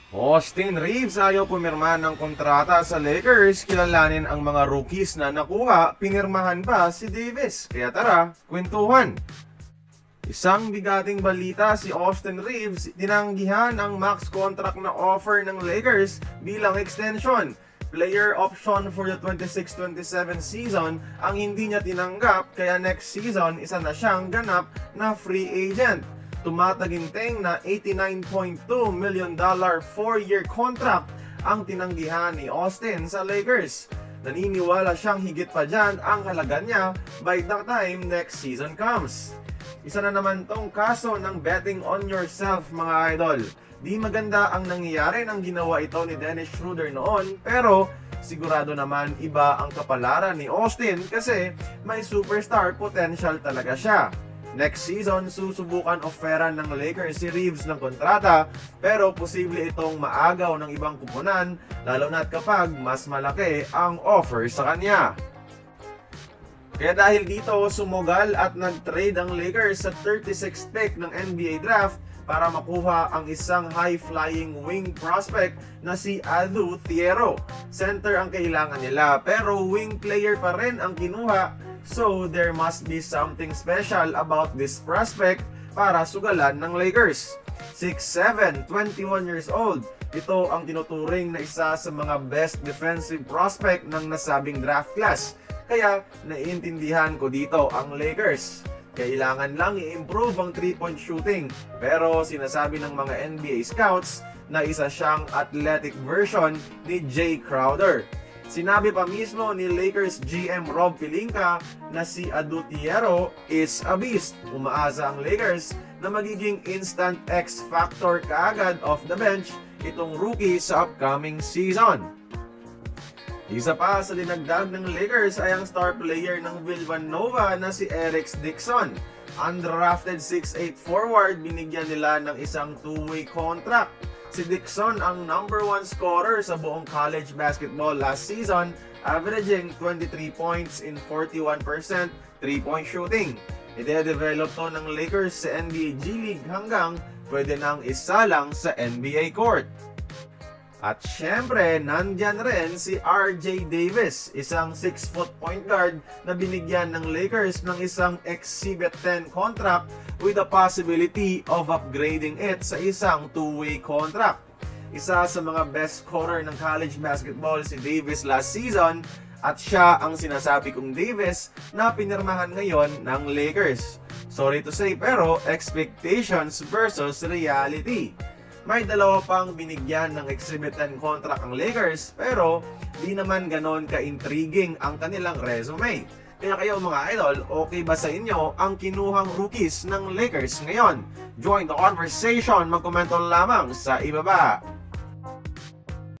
Austin Reeves ayaw pumirma ng kontrata sa Lakers, kilalanin ang mga rookies na nakuha, pinirmahan pa si Davis. Kaya tara, kwentuhan! Isang bigating balita, si Austin Reeves tinanggihan ang max contract na offer ng Lakers bilang extension. Player option for the 26-27 season ang hindi niya tinanggap, kaya next season isa na siyang ganap na free agent. Tumataginting na $89.2 million 4-year contract ang tinanggihan ni Austin sa Lakers. Naniniwala siyang higit pa dyan ang halaga niya by the time next season comes. Isa na naman tong kaso ng betting on yourself, mga idol. Di maganda ang nangyayari ng ginawa ito ni Dennis Schroeder noon, pero sigurado naman iba ang kapalaran ni Austin kasi may superstar potential talaga siya. Next season, susubukan offeran ng Lakers si Reeves ng kontrata, pero posible itong maagaw ng ibang kupunan, lalo na't kapag mas malaki ang offer sa kanya. Kaya dahil dito, sumugal at nag-trade ang Lakers sa 36th pick ng NBA draft para makuha ang isang high-flying wing prospect na si Adu Thiero. Center ang kailangan nila, pero wing player pa rin ang kinuha, so there must be something special about this prospect para sugalan ng Lakers. 6'7", 21 years old. Ito ang tinuturing na isa sa mga best defensive prospect ng nasabing draft class. Kaya naiintindihan ko dito ang Lakers. Kailangan lang i-improve ang 3-point shooting. Pero sinasabi ng mga NBA scouts na isa siyang athletic version ni Jay Crowder. Sinabi pa mismo ni Lakers GM Rob Pelinka na si Adu Thiero is a beast. Umaasa ang Lakers na magiging instant X-factor kaagad off the bench itong rookie sa upcoming season. Isa pa sa linagdag ng Lakers ay ang star player ng Villanova na si Eric Dixon. Undrafted 6'8" forward, binigyan nila ng isang two-way contract. Si Dixon ang number 1 scorer sa buong college basketball last season, averaging 23 points in 41% 3-point shooting. Ide-develop to ng Lakers sa NBA G League hanggang pwede nang isalang sa NBA court. At syempre, nandyan rin si RJ Davis, isang 6-foot point guard na binigyan ng Lakers ng isang Exhibit 10 contract with the possibility of upgrading it sa isang two-way contract. Isa sa mga best scorer ng college basketball si Davis last season at siya ang sinasabi kong Davis na pinirmahan ngayon ng Lakers. Sorry to say, pero expectations versus reality. May dalawa pang binigyan ng Exhibit 10 contract ang Lakers, pero di naman ganon ka-intriguing ang kanilang resume. Kaya kayo mga idol, okay ba sa inyo ang kinuhang rookies ng Lakers ngayon? Join the conversation, magkomento lamang sa ibaba.